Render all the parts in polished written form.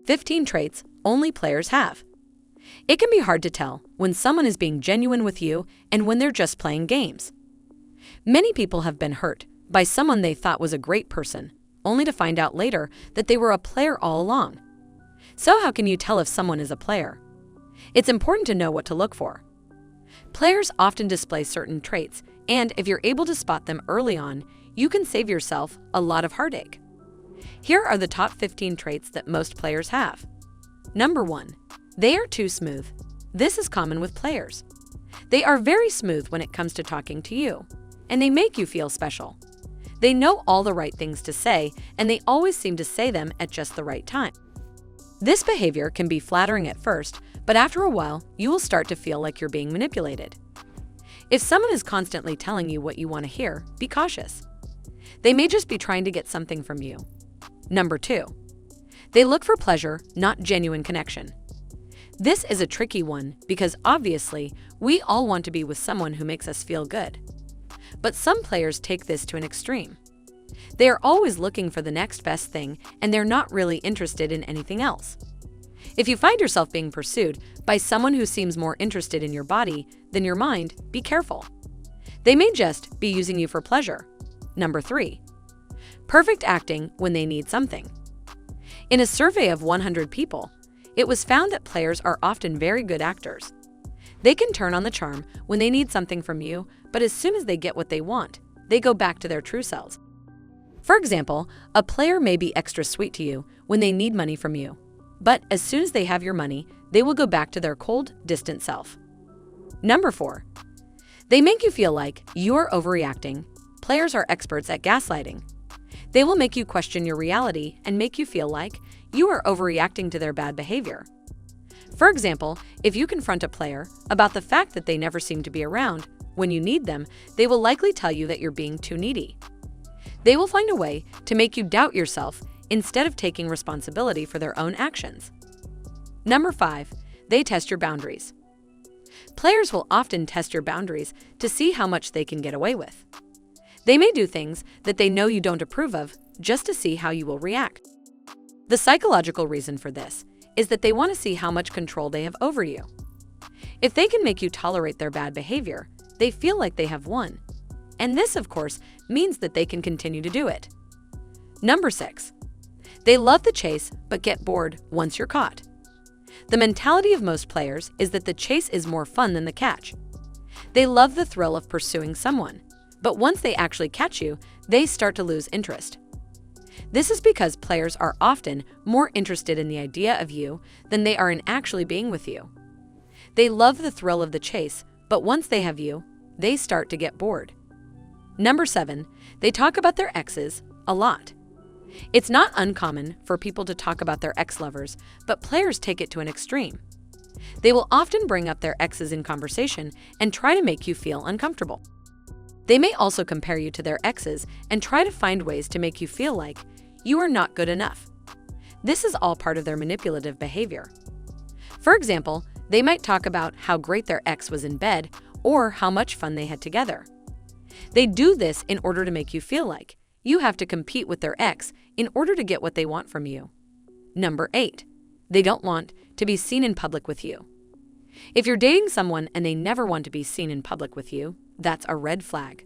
15 traits only players have. It can be hard to tell when someone is being genuine with you and when they're just playing games. Many people have been hurt by someone they thought was a great person, only to find out later that they were a player all along. So how can you tell if someone is a player? It's important to know what to look for. Players often display certain traits, and if you're able to spot them early on, you can save yourself a lot of heartache. Here are the top 15 traits that most players have. Number 1. They are too smooth. This is common with players. They are very smooth when it comes to talking to you, and they make you feel special. They know all the right things to say, and they always seem to say them at just the right time. This behavior can be flattering at first, but after a while, you will start to feel like you're being manipulated. If someone is constantly telling you what you want to hear, be cautious. They may just be trying to get something from you. Number 2. They look for pleasure, not genuine connection. This is a tricky one because obviously, we all want to be with someone who makes us feel good. But some players take this to an extreme. They are always looking for the next best thing and they're not really interested in anything else. If you find yourself being pursued by someone who seems more interested in your body than your mind, be careful. They may just be using you for pleasure. Number 3. Perfect acting when they need something. In a survey of 100 people, it was found that players are often very good actors. They can turn on the charm when they need something from you, but as soon as they get what they want, they go back to their true selves. For example, a player may be extra sweet to you when they need money from you, but as soon as they have your money, they will go back to their cold, distant self. Number 4. They make you feel like you're overreacting. Players are experts at gaslighting. They will make you question your reality and make you feel like you are overreacting to their bad behavior. For example, if you confront a player about the fact that they never seem to be around when you need them, they will likely tell you that you're being too needy. They will find a way to make you doubt yourself instead of taking responsibility for their own actions. Number 5. They test your boundaries. Players will often test your boundaries to see how much they can get away with. They may do things that they know you don't approve of just to see how you will react. The psychological reason for this is that they want to see how much control they have over you. If they can make you tolerate their bad behavior, they feel like they have won. And this, of course, means that they can continue to do it. Number 6. They love the chase but get bored once you're caught. The mentality of most players is that the chase is more fun than the catch. They love the thrill of pursuing someone, but once they actually catch you, they start to lose interest. This is because players are often more interested in the idea of you than they are in actually being with you. They love the thrill of the chase, but once they have you, they start to get bored. Number 7. They talk about their exes a lot. It's not uncommon for people to talk about their ex-lovers, but players take it to an extreme. They will often bring up their exes in conversation and try to make you feel uncomfortable. They may also compare you to their exes and try to find ways to make you feel like you are not good enough. This is all part of their manipulative behavior. For example, they might talk about how great their ex was in bed or how much fun they had together. They do this in order to make you feel like you have to compete with their ex in order to get what they want from you. Number 8. They don't want to be seen in public with you. If you're dating someone and they never want to be seen in public with you, that's a red flag.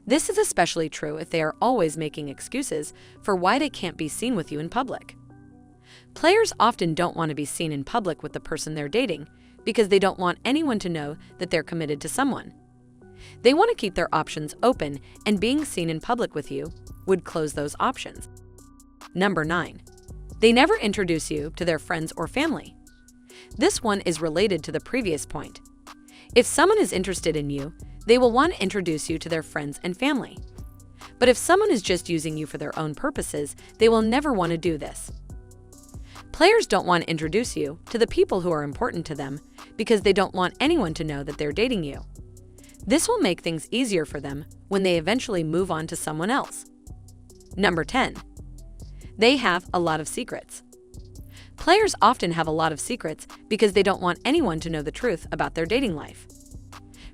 This is especially true if they are always making excuses for why they can't be seen with you in public. Players often don't want to be seen in public with the person they're dating because they don't want anyone to know that they're committed to someone. They want to keep their options open, and being seen in public with you would close those options. Number 9. They never introduce you to their friends or family. This one is related to the previous point. If someone is interested in you, they will want to introduce you to their friends and family. But if someone is just using you for their own purposes, they will never want to do this. Players don't want to introduce you to the people who are important to them because they don't want anyone to know that they're dating you. This will make things easier for them when they eventually move on to someone else. Number 10. They have a lot of secrets. Players often have a lot of secrets because they don't want anyone to know the truth about their dating life.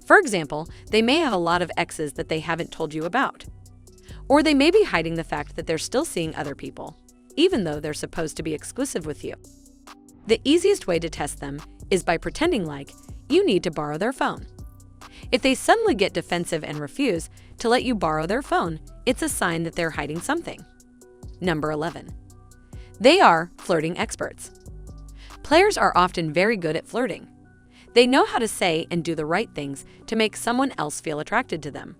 For example, they may have a lot of exes that they haven't told you about. Or they may be hiding the fact that they're still seeing other people, even though they're supposed to be exclusive with you. The easiest way to test them is by pretending like you need to borrow their phone. If they suddenly get defensive and refuse to let you borrow their phone, it's a sign that they're hiding something. Number 11. They are flirting experts. Players are often very good at flirting. They know how to say and do the right things to make someone else feel attracted to them.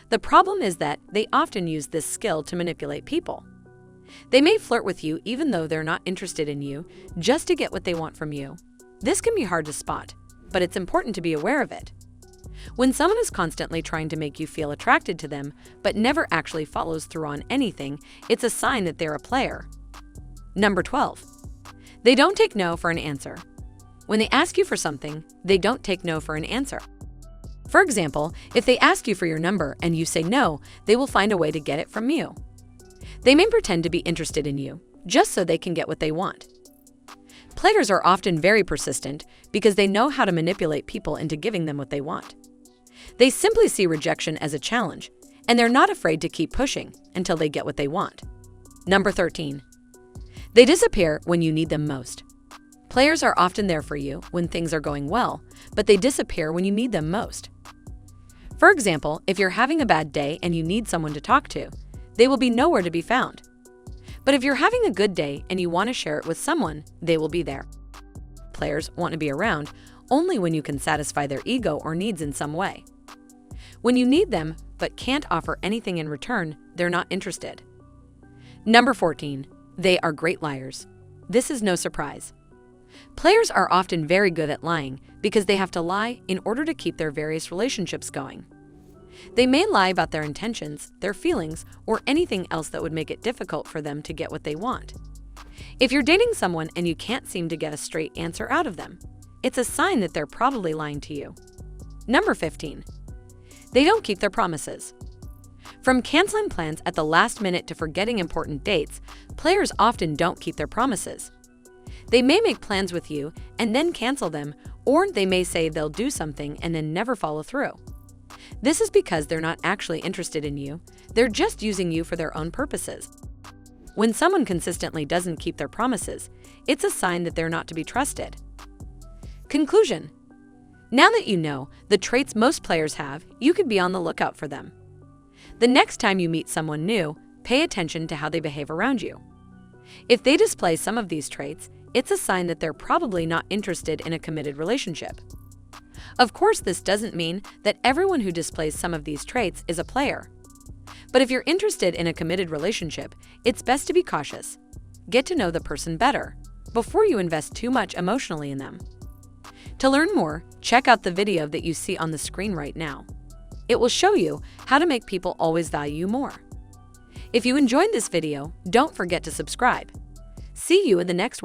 The problem is that they often use this skill to manipulate people. They may flirt with you even though they're not interested in you, just to get what they want from you. This can be hard to spot, but it's important to be aware of it. When someone is constantly trying to make you feel attracted to them, but never actually follows through on anything, it's a sign that they're a player. Number 12. They don't take no for an answer. When they ask you for something, they don't take no for an answer. For example, if they ask you for your number and you say no, they will find a way to get it from you. They may pretend to be interested in you, just so they can get what they want. Players are often very persistent because they know how to manipulate people into giving them what they want. They simply see rejection as a challenge, and they're not afraid to keep pushing until they get what they want. Number 13. They disappear when you need them most. Players are often there for you when things are going well, but they disappear when you need them most. For example, if you're having a bad day and you need someone to talk to, they will be nowhere to be found. But if you're having a good day and you want to share it with someone, they will be there. Players want to be around only when you can satisfy their ego or needs in some way. When you need them but can't offer anything in return, they're not interested. Number 14. They are great liars. This is no surprise. Players are often very good at lying because they have to lie in order to keep their various relationships going. They may lie about their intentions, their feelings, or anything else that would make it difficult for them to get what they want. If you're dating someone and you can't seem to get a straight answer out of them, it's a sign that they're probably lying to you. Number 15. They don't keep their promises. From canceling plans at the last minute to forgetting important dates, players often don't keep their promises. They may make plans with you and then cancel them, or they may say they'll do something and then never follow through. This is because they're not actually interested in you, they're just using you for their own purposes. When someone consistently doesn't keep their promises, it's a sign that they're not to be trusted. Conclusion. Now that you know the traits most players have, you could be on the lookout for them. The next time you meet someone new, pay attention to how they behave around you. If they display some of these traits, it's a sign that they're probably not interested in a committed relationship. Of course, this doesn't mean that everyone who displays some of these traits is a player. But if you're interested in a committed relationship, it's best to be cautious. Get to know the person better before you invest too much emotionally in them. To learn more, check out the video that you see on the screen right now. It will show you how to make people always value you more. If you enjoyed this video, don't forget to subscribe. See you in the next one.